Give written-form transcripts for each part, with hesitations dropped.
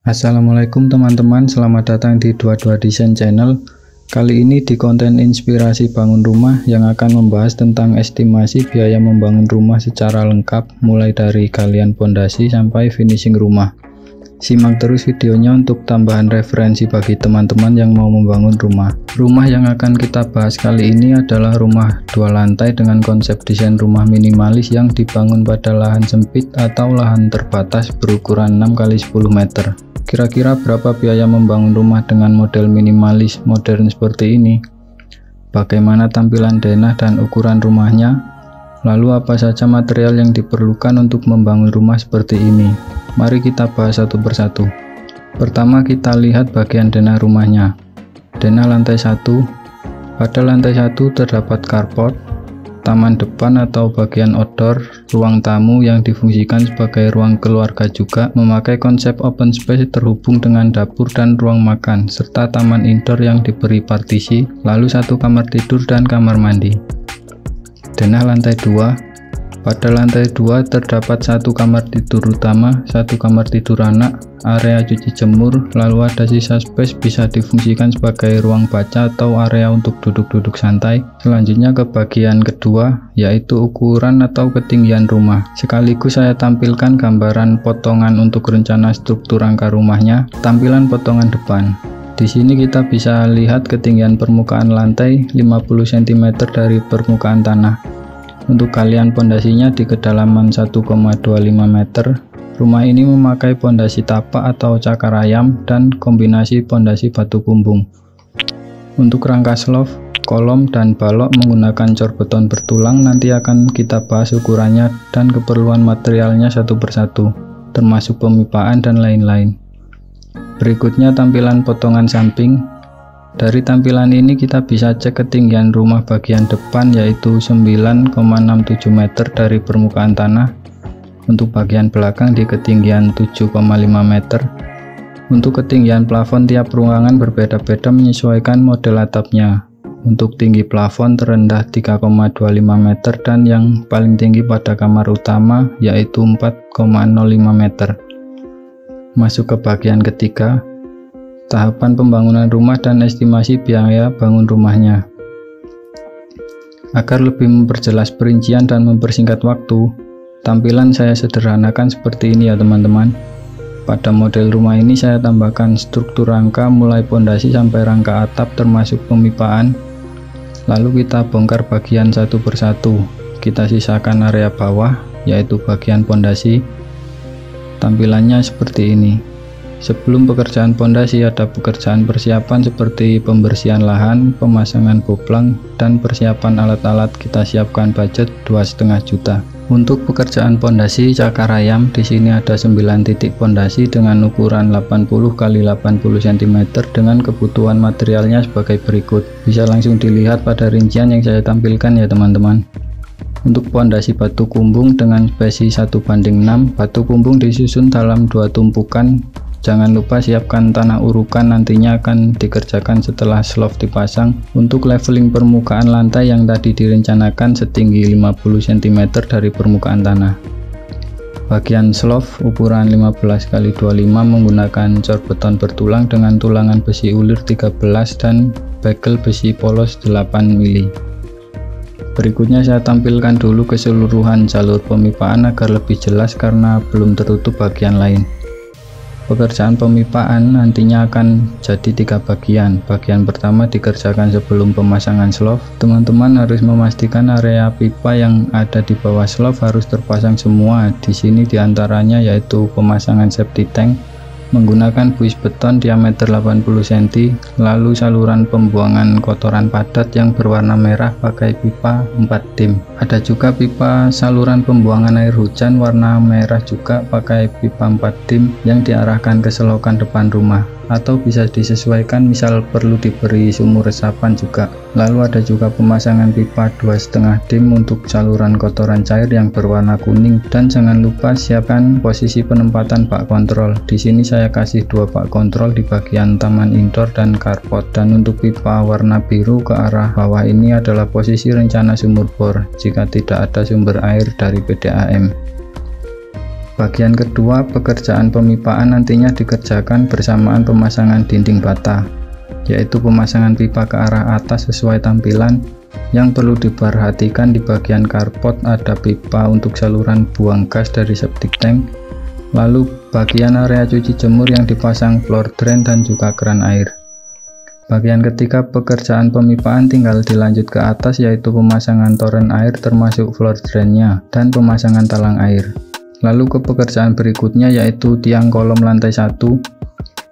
Assalamualaikum teman-teman, selamat datang di 22 Design Channel. Kali ini di konten inspirasi bangun rumah yang akan membahas tentang estimasi biaya membangun rumah secara lengkap, mulai dari galian pondasi sampai finishing rumah. Simak terus videonya untuk tambahan referensi bagi teman-teman yang mau membangun rumah. Rumah yang akan kita bahas kali ini adalah rumah 2 lantai dengan konsep desain rumah minimalis yang dibangun pada lahan sempit atau lahan terbatas berukuran 6x10 meter. Kira-kira berapa biaya membangun rumah dengan model minimalis modern seperti ini? Bagaimana tampilan denah dan ukuran rumahnya? Lalu apa saja material yang diperlukan untuk membangun rumah seperti ini? Mari kita bahas satu persatu. Pertama kita lihat bagian denah rumahnya. Denah lantai 1. Pada lantai 1 terdapat carport, taman depan atau bagian outdoor, ruang tamu yang difungsikan sebagai ruang keluarga juga, memakai konsep open space terhubung dengan dapur dan ruang makan, serta taman indoor yang diberi partisi, lalu satu kamar tidur dan kamar mandi. Denah lantai 2. Pada lantai 2 terdapat satu kamar tidur utama, satu kamar tidur anak, area cuci jemur, lalu ada sisa space bisa difungsikan sebagai ruang baca atau area untuk duduk-duduk santai. Selanjutnya ke bagian kedua, yaitu ukuran atau ketinggian rumah. Sekaligus saya tampilkan gambaran potongan untuk rencana struktur rangka rumahnya, tampilan potongan depan. Di sini kita bisa lihat ketinggian permukaan lantai 50 cm dari permukaan tanah. Untuk galian pondasinya di kedalaman 1,25 meter. Rumah ini memakai pondasi tapak atau cakar ayam dan kombinasi pondasi batu kumbung. Untuk rangka slope, kolom, dan balok menggunakan cor beton bertulang. Nanti akan kita bahas ukurannya dan keperluan materialnya satu persatu, termasuk pemipaan dan lain-lain. Berikutnya tampilan potongan samping. Dari tampilan ini kita bisa cek ketinggian rumah bagian depan, yaitu 9,67 meter dari permukaan tanah. Untuk bagian belakang di ketinggian 7,5 meter. Untuk ketinggian plafon tiap ruangan berbeda-beda menyesuaikan model atapnya. Untuk tinggi plafon terendah 3,25 meter dan yang paling tinggi pada kamar utama yaitu 4,05 meter. Masuk ke bagian ketiga, tahapan pembangunan rumah dan estimasi biaya bangun rumahnya. Agar lebih memperjelas perincian dan mempersingkat waktu, tampilan saya sederhanakan seperti ini ya teman-teman. Pada model rumah ini saya tambahkan struktur rangka mulai pondasi sampai rangka atap termasuk pemipaan. Lalu kita bongkar bagian satu persatu. Kita sisakan area bawah yaitu bagian pondasi. Tampilannya seperti ini. Sebelum pekerjaan pondasi ada pekerjaan persiapan seperti pembersihan lahan, pemasangan boplang, dan persiapan alat-alat. Kita siapkan budget 2,5 juta. Untuk pekerjaan pondasi cakar ayam, di sini ada 9 titik pondasi dengan ukuran 80 x 80 cm dengan kebutuhan materialnya sebagai berikut. Bisa langsung dilihat pada rincian yang saya tampilkan ya teman-teman. Untuk pondasi batu kumbung dengan spesi 1:6, batu kumbung disusun dalam 2 tumpukan. Jangan lupa siapkan tanah urukan, nantinya akan dikerjakan setelah slope dipasang. Untuk leveling permukaan lantai yang tadi direncanakan setinggi 50 cm dari permukaan tanah. Bagian slope ukuran 15 x 25 menggunakan cor beton bertulang dengan tulangan besi ulir 13 dan bagel besi polos 8 mili. Berikutnya saya tampilkan dulu keseluruhan jalur pemipaan agar lebih jelas karena belum tertutup bagian lain. Pekerjaan pemipaan nantinya akan jadi 3 bagian. Bagian pertama dikerjakan sebelum pemasangan slope. Teman-teman harus memastikan area pipa yang ada di bawah slope harus terpasang semua. Di sini diantaranya yaitu pemasangan septic tank menggunakan buis beton diameter 80 cm, lalu saluran pembuangan kotoran padat yang berwarna merah pakai pipa 4 dim. Ada juga pipa saluran pembuangan air hujan warna merah juga pakai pipa 4 dim yang diarahkan ke selokan depan rumah, atau bisa disesuaikan misal perlu diberi sumur resapan juga. Lalu ada juga pemasangan pipa 2,5 dim untuk saluran kotoran cair yang berwarna kuning, dan jangan lupa siapkan posisi penempatan bak kontrol. Di sini saya kasih 2 bak kontrol di bagian taman indoor dan carport, dan untuk pipa warna biru ke arah bawah ini adalah posisi rencana sumur bor jika tidak ada sumber air dari PDAM. Bagian kedua, pekerjaan pemipaan nantinya dikerjakan bersamaan pemasangan dinding bata, yaitu pemasangan pipa ke arah atas sesuai tampilan. Yang perlu diperhatikan, di bagian carport ada pipa untuk saluran buang gas dari septic tank, lalu bagian area cuci jemur yang dipasang floor drain dan juga keran air. Bagian ketiga, pekerjaan pemipaan tinggal dilanjut ke atas, yaitu pemasangan toren air termasuk floor drainnya dan pemasangan talang air. Lalu ke pekerjaan berikutnya, yaitu tiang kolom lantai 1.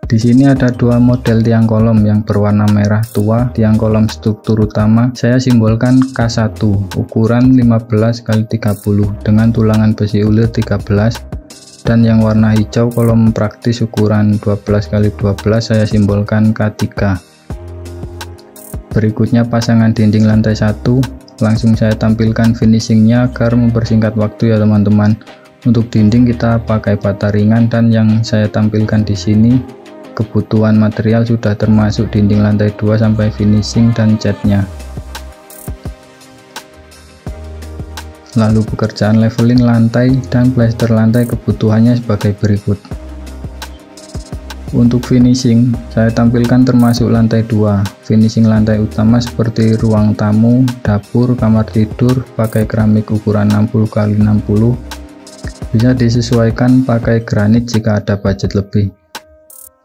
Di sini ada dua model tiang kolom yang berwarna merah tua. Tiang kolom struktur utama saya simbolkan K1 ukuran 15x30 dengan tulangan besi ulir 13, dan yang warna hijau kolom praktis ukuran 12x12 saya simbolkan K3. Berikutnya pasangan dinding lantai 1, langsung saya tampilkan finishingnya agar mempersingkat waktu ya teman-teman. Untuk dinding kita pakai bata ringan, dan yang saya tampilkan di sini kebutuhan material sudah termasuk dinding lantai 2 sampai finishing dan catnya. Lalu pekerjaan leveling lantai dan plester lantai kebutuhannya sebagai berikut. Untuk finishing saya tampilkan termasuk lantai 2. Finishing lantai utama seperti ruang tamu, dapur, kamar tidur pakai keramik ukuran 60x60. Bisa disesuaikan pakai granit jika ada budget lebih.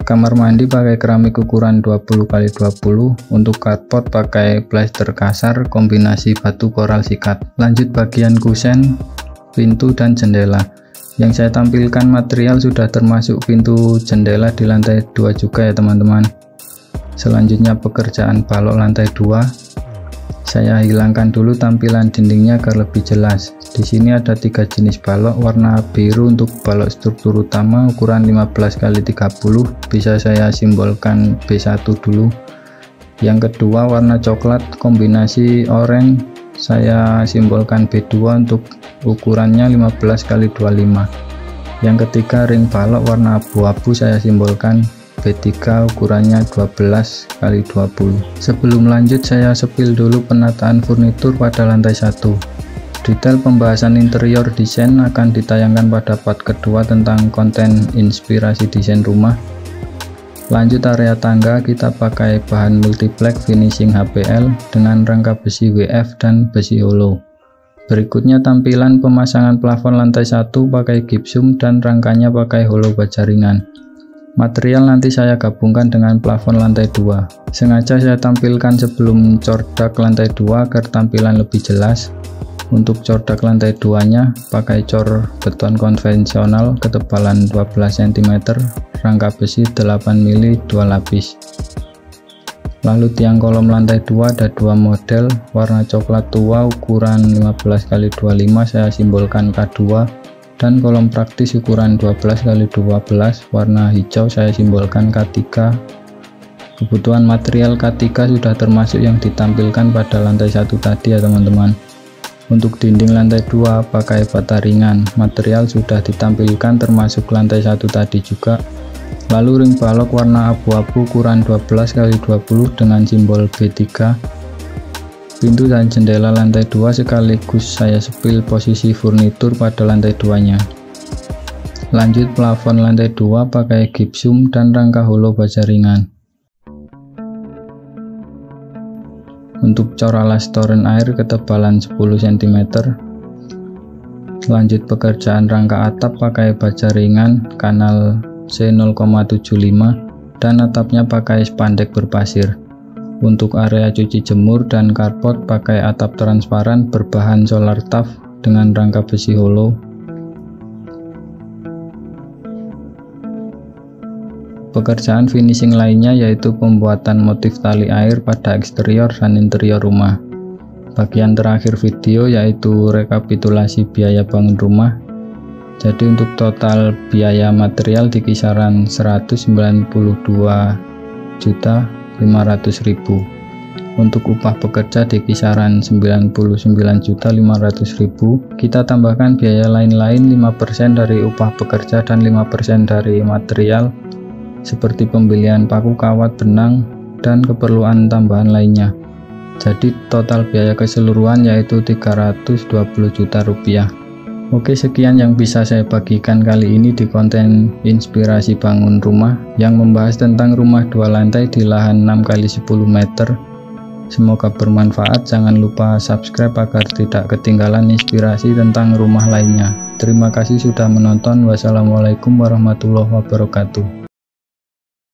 Kamar mandi pakai keramik ukuran 20x20. Untuk carport pakai plester kasar kombinasi batu koral sikat. Lanjut bagian kusen, pintu dan jendela. Yang saya tampilkan material sudah termasuk pintu jendela di lantai 2 juga ya teman-teman. Selanjutnya pekerjaan balok lantai 2. Saya hilangkan dulu tampilan dindingnya agar lebih jelas. Di sini ada 3 jenis balok. Warna biru untuk balok struktur utama ukuran 15x30, bisa saya simbolkan B1 dulu. Yang kedua warna coklat kombinasi oranye, saya simbolkan B2 untuk ukurannya 15x25. Yang ketiga ring balok warna abu-abu, saya simbolkan B3 ukurannya 12x20. Sebelum lanjut saya sepil dulu penataan furnitur pada lantai 1. Detail pembahasan interior desain akan ditayangkan pada part kedua tentang konten inspirasi desain rumah. Lanjut area tangga, kita pakai bahan multiplex finishing HPL dengan rangka besi WF dan besi hollow. Berikutnya tampilan pemasangan plafon lantai 1 pakai gypsum dan rangkanya pakai hollow baja ringan. Material nanti saya gabungkan dengan plafon lantai 2. Sengaja saya tampilkan sebelum cordak lantai 2 agar tampilan lebih jelas. Untuk cordak lantai 2 nya pakai cor beton konvensional ketebalan 12 cm, rangka besi 8 mili 2 lapis. Lalu tiang kolom lantai 2 ada dua model, warna coklat tua ukuran 15x25 saya simbolkan K2, dan kolom praktis ukuran 12x12 warna hijau saya simbolkan K3. Kebutuhan material K3 sudah termasuk yang ditampilkan pada lantai 1 tadi ya teman-teman. Untuk dinding lantai 2 pakai bata ringan, material sudah ditampilkan termasuk lantai 1 tadi juga. Lalu ring balok warna abu-abu ukuran 12x20 dengan simbol B3. Pintu dan jendela lantai 2 sekaligus saya sepil posisi furnitur pada lantai 2 nya. Lanjut plafon lantai 2 pakai gypsum dan rangka hollow baja ringan. Untuk cor alas toren air ketebalan 10 cm. Lanjut pekerjaan rangka atap pakai baja ringan kanal C0,75 dan atapnya pakai spandek berpasir. Untuk area cuci jemur dan carport pakai atap transparan berbahan solar tuf dengan rangka besi hollow. Pekerjaan finishing lainnya yaitu pembuatan motif tali air pada eksterior dan interior rumah. Bagian terakhir video yaitu rekapitulasi biaya bangun rumah. Jadi untuk total biaya material di kisaran 192.500.000. Untuk upah pekerja di kisaran 99.500.000. Kita tambahkan biaya lain-lain 5% dari upah pekerja dan 5% dari material seperti pembelian paku kawat, benang, dan keperluan tambahan lainnya. Jadi total biaya keseluruhan yaitu 320 juta rupiah. Oke, sekian yang bisa saya bagikan kali ini di konten inspirasi bangun rumah yang membahas tentang rumah 2 lantai di lahan 6 x 10 meter. Semoga bermanfaat. Jangan lupa subscribe agar tidak ketinggalan inspirasi tentang rumah lainnya. Terima kasih sudah menonton. Wassalamualaikum warahmatullahi wabarakatuh.